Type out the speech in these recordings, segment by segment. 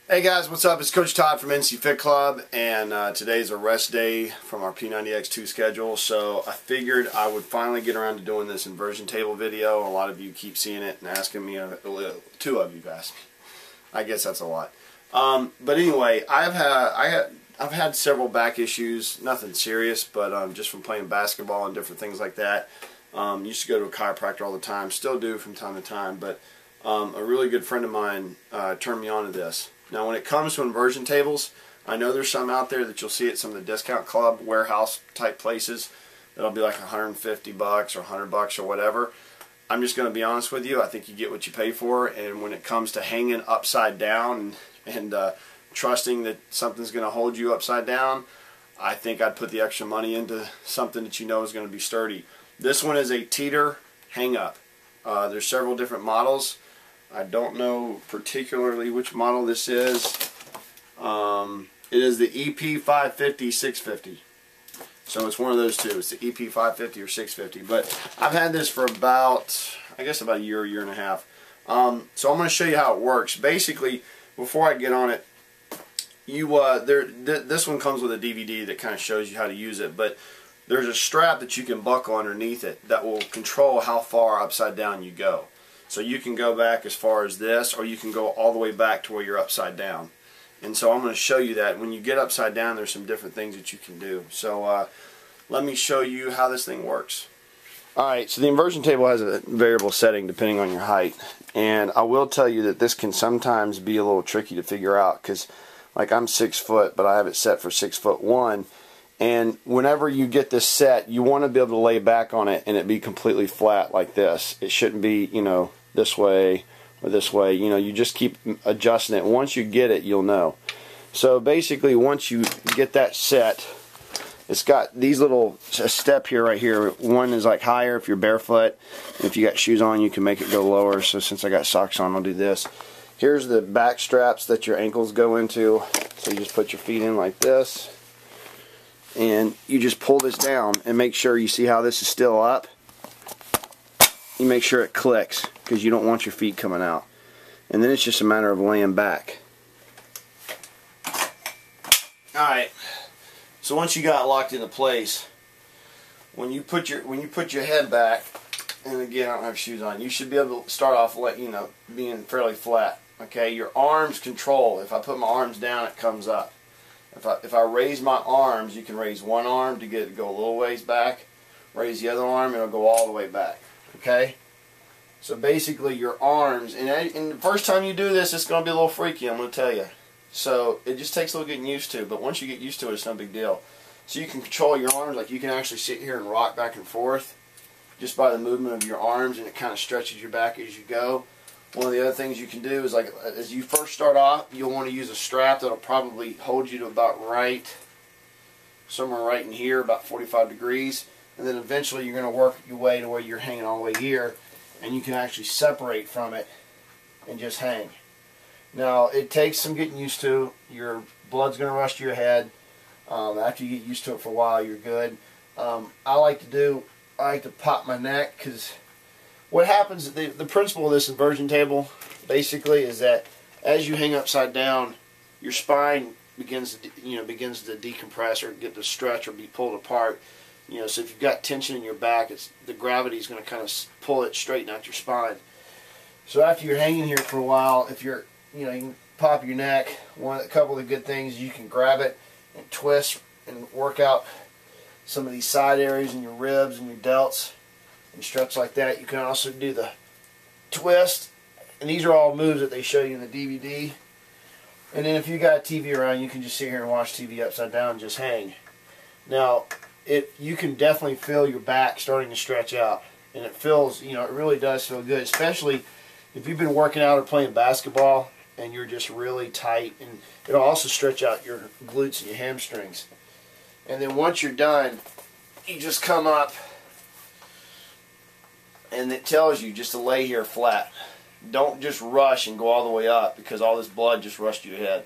Hey guys, what's up? It's Coach Todd from NC Fit Club, and today's a rest day from our P90X2 schedule, so I figured I would finally get around to doing this inversion table video. A lot of you keep seeing it and asking me, two of you asked me. I guess that's a lot. But anyway, I've had several back issues, nothing serious, but just from playing basketball and different things like that. Used to go to a chiropractor all the time, still do from time to time, but a really good friend of mine turned me on to this. Now when it comes to inversion tables, I know there's some out there that you'll see at some of the discount club warehouse type places that'll be like $150 or $100 or whatever. I'm just going to be honest with you, I think you get what you pay for, and when it comes to hanging upside down and trusting that something's going to hold you upside down, I think I'd put the extra money into something that you know is going to be sturdy. This one is a teeter hang up. There's several different models. I don't know particularly which model this is. It is the EP550 650. So it's one of those two. It's the EP550 or 650. But I've had this for about, I guess about a year and a half. So I'm going to show you how it works. Basically, before I get on it, this one comes with a DVD that kind of shows you how to use it. But there's a strap that you can buckle underneath it that will control how far upside down you go. So you can go back as far as this, or you can go all the way back to where you're upside down. And so I'm going to show you that. When you get upside down, there's some different things that you can do. So let me show you how this thing works. Alright, so the inversion table has a variable setting depending on your height. And I will tell you that this can sometimes be a little tricky to figure out, because like I'm 6 foot, but I have it set for 6'1". And whenever you get this set, you want to be able to lay back on it and it be completely flat like this. It shouldn't be, you know, this way or this way. You know, you just keep adjusting it. Once you get it, you'll know. So basically, once you get that set, it's got these little step here, right here. One is like higher if you're barefoot. If you got shoes on, you can make it go lower. So since I got socks on, I'll do this. Here's the back straps that your ankles go into. So you just put your feet in like this. And you just pull this down and make sure you see how this is still up. You make sure it clicks, because you don't want your feet coming out. And then it's just a matter of laying back. Alright, so once you got it locked into place, when you put your head back, and again I don't have shoes on, you should be able to start off being fairly flat. Okay, your arms control. If I put my arms down, it comes up. If I raise my arms, you can raise one arm to get it to go a little ways back. Raise the other arm, it'll go all the way back. Okay? So basically your arms, and the first time you do this, it's going to be a little freaky, I'm going to tell you. So it just takes a little getting used to, but once you get used to it, it's no big deal. So you can control your arms, like you can actually sit here and rock back and forth just by the movement of your arms, and it kind of stretches your back as you go. One of the other things you can do is, like, as you first start off, you'll want to use a strap that'll probably hold you to about somewhere right in here, about 45 degrees. And then eventually you're going to work your way to where you're hanging all the way here, and you can actually separate from it and just hang. Now, it takes some getting used to. Your blood's going to rush to your head. After you get used to it for a while, you're good. I like to pop my neck, because what happens, the principle of this inversion table basically is that as you hang upside down, your spine begins to decompress or get to stretch or be pulled apart. You know, so if you've got tension in your back, the gravity is going to kind of pull it, straighten out your spine. So after you're hanging here for a while, if you can pop your neck. A couple of good things, you can grab it and twist and work out some of these side areas in your ribs and your delts. And stretch like that. You can also do the twist, and these are all moves that they show you in the DVD. And then if you got a TV around, you can just sit here and watch TV upside down and just hang. Now, you can definitely feel your back starting to stretch out, and it feels, it really does feel good, especially if you've been working out or playing basketball and you're just really tight, and it'll also stretch out your glutes and your hamstrings. And then once you're done, you just come up, and it tells you just to lay here flat. Don't just rush and go all the way up, because all this blood just rushed to your head.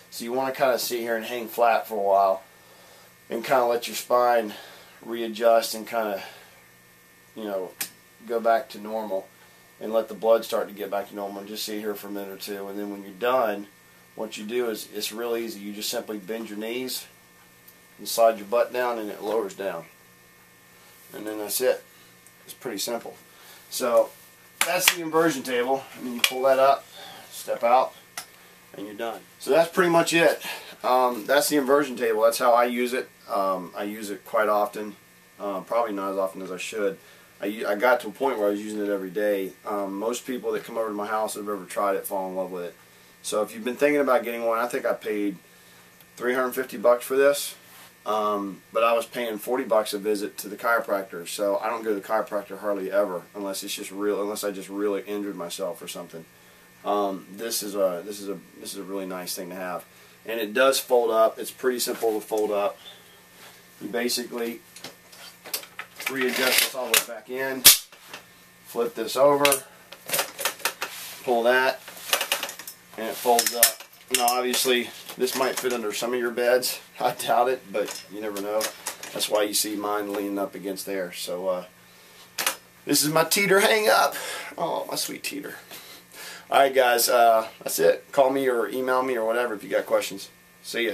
So you want to kind of sit here and hang flat for a while and kind of let your spine readjust and kind of, go back to normal, and let the blood start to get back to normal, and just sit here for a minute or two. And then when you're done, what you do is, it's real easy. You just simply bend your knees and slide your butt down, and it lowers down. And then that's it. It's pretty simple. So that's the inversion table. And then you pull that up, step out, and you're done. So that's pretty much it. That's the inversion table. That's how I use it. I use it quite often. Probably not as often as I should. I got to a point where I was using it every day. Most people that come over to my house that have ever tried it fall in love with it. So if you've been thinking about getting one, I think I paid $350 for this. But I was paying $40 a visit to the chiropractor. So I don't go to the chiropractor hardly ever unless it's just unless I just really injured myself or something. This is a really nice thing to have. And it does fold up. It's pretty simple to fold up. You basically readjust this all the way back in, flip this over, pull that, and it folds up. Now obviously this might fit under some of your beds. I doubt it, but you never know. That's why you see mine leaning up against there. So this is my teeter hang up. Oh, my sweet teeter. Alright guys, that's it. Call me or email me or whatever if you got questions. See ya.